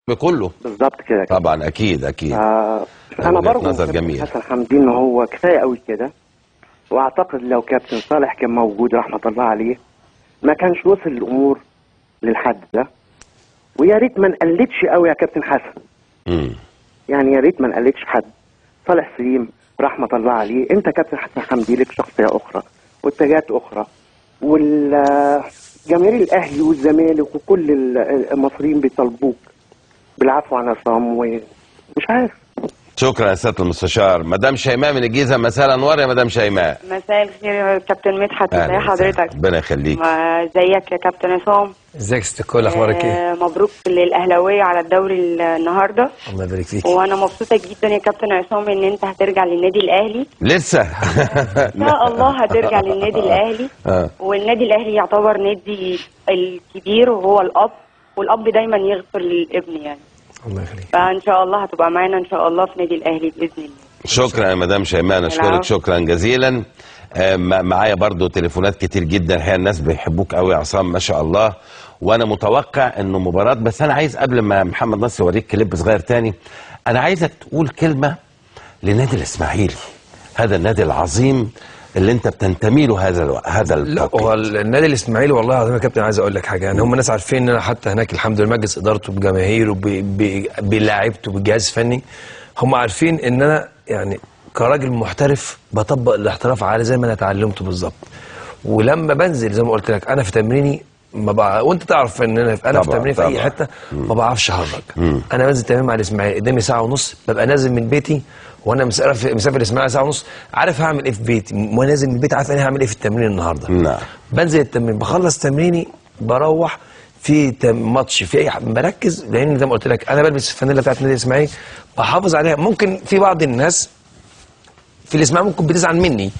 بكله بالظبط كده. طبعا اكيد انا برضه حسن حمدي ان هو كفايه قوي كده، واعتقد لو كابتن صالح كان موجود رحمه الله عليه ما كانش وصل الامور للحد ده. ويا ريت ما نقلدش قوي يا كابتن حسن. يعني يا ريت ما نقلدش حد. صالح سليم رحمه الله عليه، انت كابتن حسن حمدي لك شخصيه اخرى واتجاهات اخرى، والجماهير الاهلي والزمالك وكل المصريين بيطالبوك بالعفو عن عصام ومش عارف. شكرا يا سياده المستشار. مدام شيماء من الجيزه، مساء الانوار يا مدام شيماء. مساء الخير يا كابتن مدحت، ازي حضرتك؟ ربنا يخليك. ازيك يا كابتن عصام؟ ازيك يا ست الكل، اخبارك ايه؟ مبروك للاهلاويه على الدوري النهارده. الله يبارك فيك. وانا مبسوطه جدا يا كابتن عصام ان انت هترجع للنادي الاهلي. لسه ان شاء الله هترجع للنادي الاهلي. والنادي الاهلي يعتبر نادي الكبير وهو الاب، والاب دايما يغفر للابن يعني. الله يخليك. فان شاء الله هتبقى معانا ان شاء الله في نادي الاهلي باذن الله. شكرا يا مدام شيماء، نشكرك شكرا جزيلا. معايا برضو تليفونات كتير جدا الحقيقه، الناس بيحبوك قوي يا عصام ما شاء الله، وانا متوقع انه مباراه. بس انا عايز قبل ما محمد نصر يوريك كليب صغير تاني، انا عايزك تقول كلمه لنادي الاسماعيلي، هذا النادي العظيم اللي انت بتنتمي له هذا لا هو النادي الاسماعيلي والله العظيم يا كابتن عايز اقول لك حاجه، يعني هم ناس عارفين ان انا حتى هناك الحمد لله مجلس ادارته بجماهيره بلاعيبته بالجهاز الفني، هم عارفين ان انا يعني كراجل محترف بطبق الاحتراف على زي ما انا اتعلمته بالظبط. ولما بنزل زي ما قلت لك انا في تمريني وانت تعرف ان انا في تمريني في اي حته ما بعرفش اهرج. انا بنزل تمرين مع الاسماعيلي قدامي ساعه ونص، ببقى نازل من بيتي وانا مسافر الاسماعيلي ساعه ونص، عارف هعمل ايه في بيتي، وانا نازل من البيت عارف انا هعمل ايه في التمرين النهارده. نعم. بنزل التمرين بخلص تمريني بروح في ماتش في اي بركز، لان زي ما قلت لك انا بلبس الفانيلا بتاعت النادي الاسماعيلي بحافظ عليها. ممكن في بعض الناس في الاسماعيلي ممكن بتزعل مني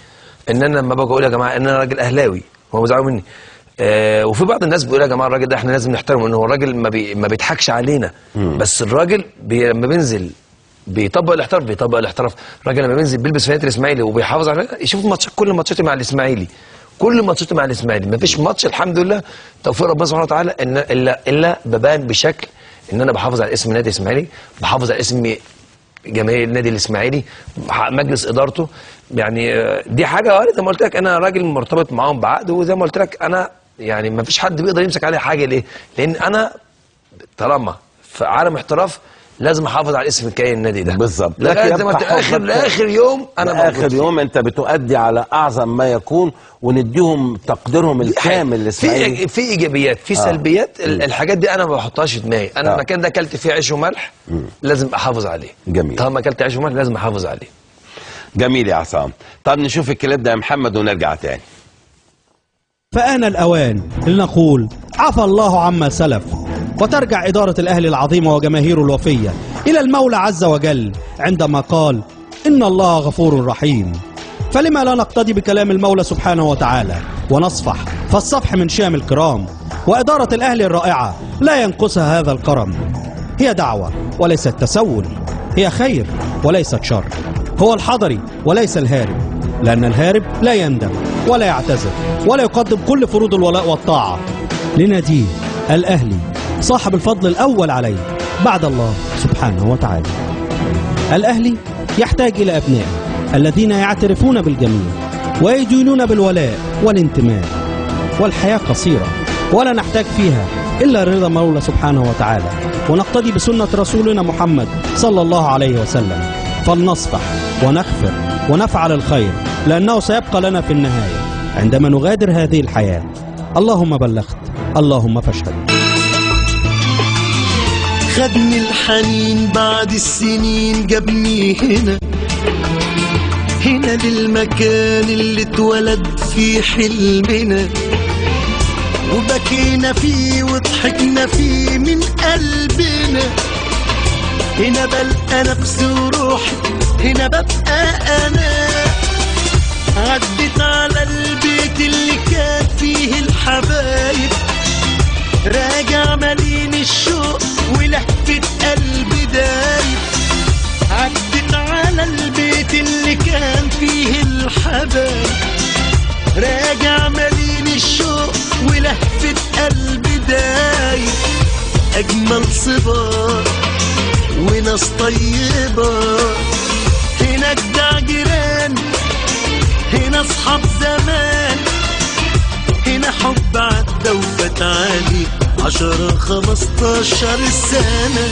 ان انا لما باجي اقول يا جماعه ان انا راجل اهلاوي هو بيزعلوا مني. وفي بعض الناس بيقول يا جماعه الراجل ده احنا لازم نحترمه ان هو الراجل ما بيضحكش علينا. بس الراجل لما بينزل بيطبق الاحتراف. الراجل لما بينزل بيلبس فانيله الاسماعيلي وبيحافظ عليها. يشوف ماتشات كل ماتشاتي مع الاسماعيلي، ما فيش ماتش الحمد لله توفيق ربنا سبحانه وتعالى ان الا ببان بشكل ان انا بحافظ على اسم النادي الاسماعيلي، بحافظ على اسم جماهير النادي الاسماعيلي، مجلس ادارته. يعني دي حاجه زي ما قلت لك انا راجل مرتبط معاهم بعقد، وزي ما قلت لك انا يعني ما فيش حد بيقدر يمسك عليه حاجه. ليه؟ لان انا طالما في عالم احتراف لازم احافظ على اسم كيان النادي ده بالظبط. لاخر يوم انا اخر يوم انت بتؤدي على اعظم ما يكون، ونديهم تقديرهم الكامل للاسماعيلي. في ايجابيات في سلبيات. الحاجات دي انا ما بحطهاش في دماغي. انا المكان ده اكلت فيه عيش وملح لازم احافظ عليه. جميل. طالما اكلت عيش وملح لازم احافظ عليه. جميل يا عصام. طب نشوف الكليب ده يا محمد ونرجع تاني. فآن الأوان لنقول عفى الله عما سلف، وترجع إدارة الأهلي العظيمة وجماهيره الوفية إلى المولى عز وجل عندما قال إن الله غفور رحيم. فلما لا نقتدي بكلام المولى سبحانه وتعالى ونصفح، فالصفح من شيم الكرام. وإدارة الأهلي الرائعة لا ينقصها هذا الكرم. هي دعوة وليست تسول، هي خير وليست شر، هو الحضري وليس الهارب، لأن الهارب لا يندم ولا يعتذر ولا يقدم كل فروض الولاء والطاعة لناديه الأهلي صاحب الفضل الأول عليه بعد الله سبحانه وتعالى. الأهلي يحتاج إلى أبنائه الذين يعترفون بالجميع ويدينون بالولاء والانتماء. والحياة قصيرة ولا نحتاج فيها إلا رضا مولى سبحانه وتعالى، ونقتدي بسنة رسولنا محمد صلى الله عليه وسلم. فلنصفح ونغفر ونفعل الخير، لأنه سيبقى لنا في النهاية عندما نغادر هذه الحياة. اللهم بلغت، اللهم فاشهد. خدني الحنين بعد السنين جابني هنا للمكان اللي اتولد فيه حلمنا، وبكينا فيه وضحكنا فيه من قلبنا. هنا بلقى نفسي وروحي، هنا ببقى أنا. عدت على البيت اللي كان فيه الحبايب، راجع مليان الشوق ولهفة قلبي دايب. عدت على البيت اللي كان فيه الحبايب، راجع مليان الشوق ولهفة قلبي دايب. أجمل صبار وناس طيبة. هنا جدع جيران، هنا اصحاب زمان، هنا حب عدى وفات عليه 10 15 سنة.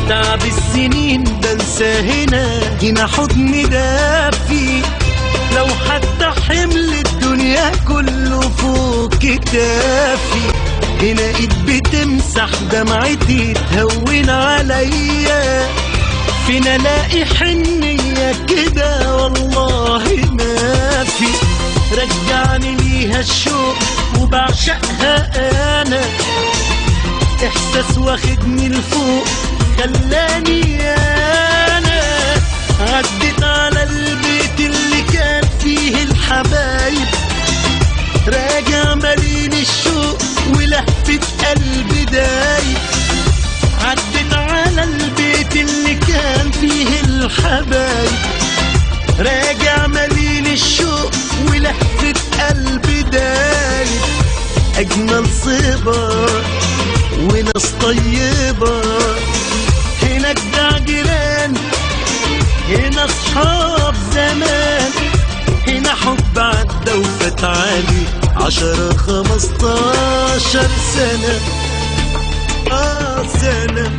تعب السنين بنسى هنا حضن دافي، لو حتى حمل الدنيا كله فوق كتافي. هنا ايد بتمسح دمعتي تهون عليا، فين الاقي حنية كده والله ما في. رجعني ليها الشوق وبعشقها انا، احساس واخدني لفوق خلاني انا. عدت على البيت اللي كان فيه الحبايب، راجع مليان الشوق ولهفة قلبي دايب. عدت على البيت اللي كان فيه الحبايب، راجع مليان الشوق ولهفة قلبي دايب. أجمل صبا وناس طيبة، هنا جدع جيران، هنا اصحاب زمان، هنا حب عدى وفات عليه 10 15 سنة. سنة.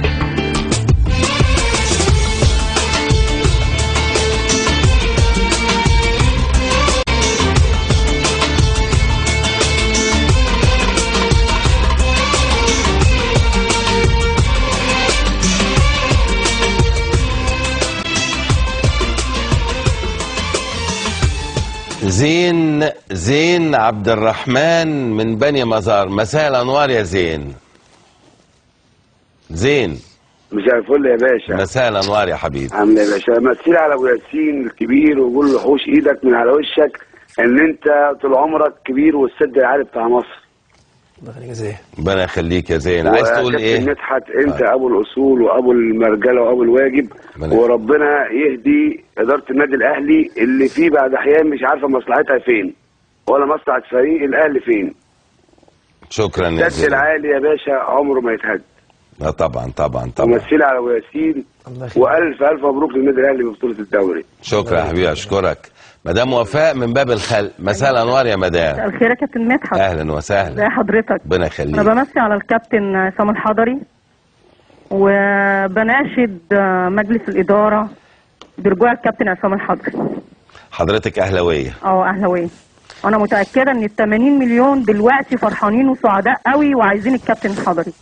زين عبد الرحمن من بني مزار، مساء الانوار يا زين. مساء الفل يا باشا. مساء الانوار يا حبيبي. عامل ايه يا باشا؟ مثل على ابو ياسين الكبير وقول له حوش ايدك من على وشك، ان انت طول عمرك كبير والسد العالي بتاع مصر. ربنا يخليك يا زين. عايز تقول ايه؟ مدحت انت ابو الاصول وابو المرجله وابو الواجب، وربنا يهدي اداره النادي الاهلي اللي فيه بعد احيان مش عارفه مصلحتها فين ولا مصلحه فريق الاهلي فين. شكرا يا زين. السد العالي يا باشا عمره ما يتهد. طبعا. ومثل على ابو ياسين، والف مبروك للنادي الاهلي ببطوله الدوري. شكرا يا حبيبي، اشكرك. مدام وفاء من باب الخلق، مساء الانوار يا مدام. مساء الخير يا كابتن مدحت. اهلا وسهلا. ازي حضرتك؟ ربنا يخليك. انا بمسي على الكابتن عصام الحضري، وبناشد مجلس الاداره برجوع الكابتن عصام الحضري. حضرتك اهلاويه؟ اهلاويه، وانا متاكده ان ال 80 مليون دلوقتي فرحانين وسعداء قوي وعايزين الكابتن الحضري.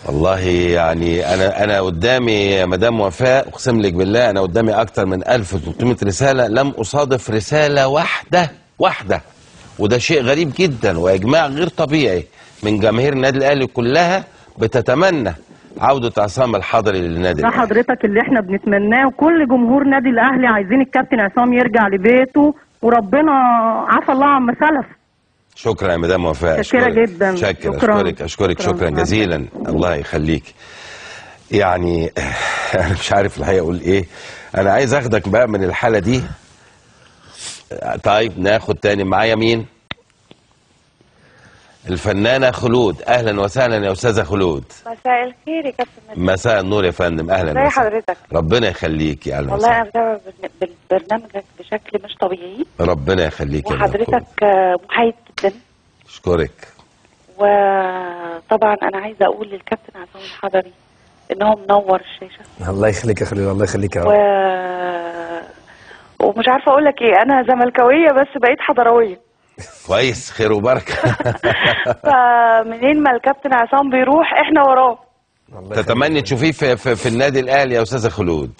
والله يعني انا قدامي يا مدام وفاء، اقسم لك بالله انا قدامي اكتر من 1300 رساله، لم اصادف رساله واحده، وده شيء غريب جدا واجماع غير طبيعي من جماهير النادي الاهلي كلها بتتمنى عوده عصام الحضري للنادي الاهلي. ده حضرتك اللي احنا بنتمناه، وكل جمهور نادي الاهلي عايزين الكابتن عصام يرجع لبيته، وربنا عفى الله عما سلف. شكرا يا مدام وفاء. شكرا جدا. اشكرك شكرا جزيلا. الله يخليك. يعني انا مش عارف الحقيقه اقول ايه. انا عايز اخدك بقى من الحاله دي. طيب ناخد تاني. معايا مين؟ الفنانه خلود. اهلا وسهلا يا استاذه خلود. مساء الخير يا كابتن مدحت. مساء النور يا فندم. اهلا وسهلا. ازي حضرتك؟ ربنا يخليك. يا اهلا والله انا بتابع برنامجك بشكل مش طبيعي. ربنا يخليك. وحضرتك محايد جدا. اشكرك. وطبعا انا عايزه اقول للكابتن عصام الحضري ان هو منور الشاشه. الله يخليك يا خليل، الله يخليك يا رب. ومش عارفه اقول لك ايه، انا زملكاويه بس بقيت حضراويه. كويس، خير وبركه. فمنين ما الكابتن عصام بيروح احنا وراه. تتمني تشوفيه في النادي الاهلي يا استاذه خلود؟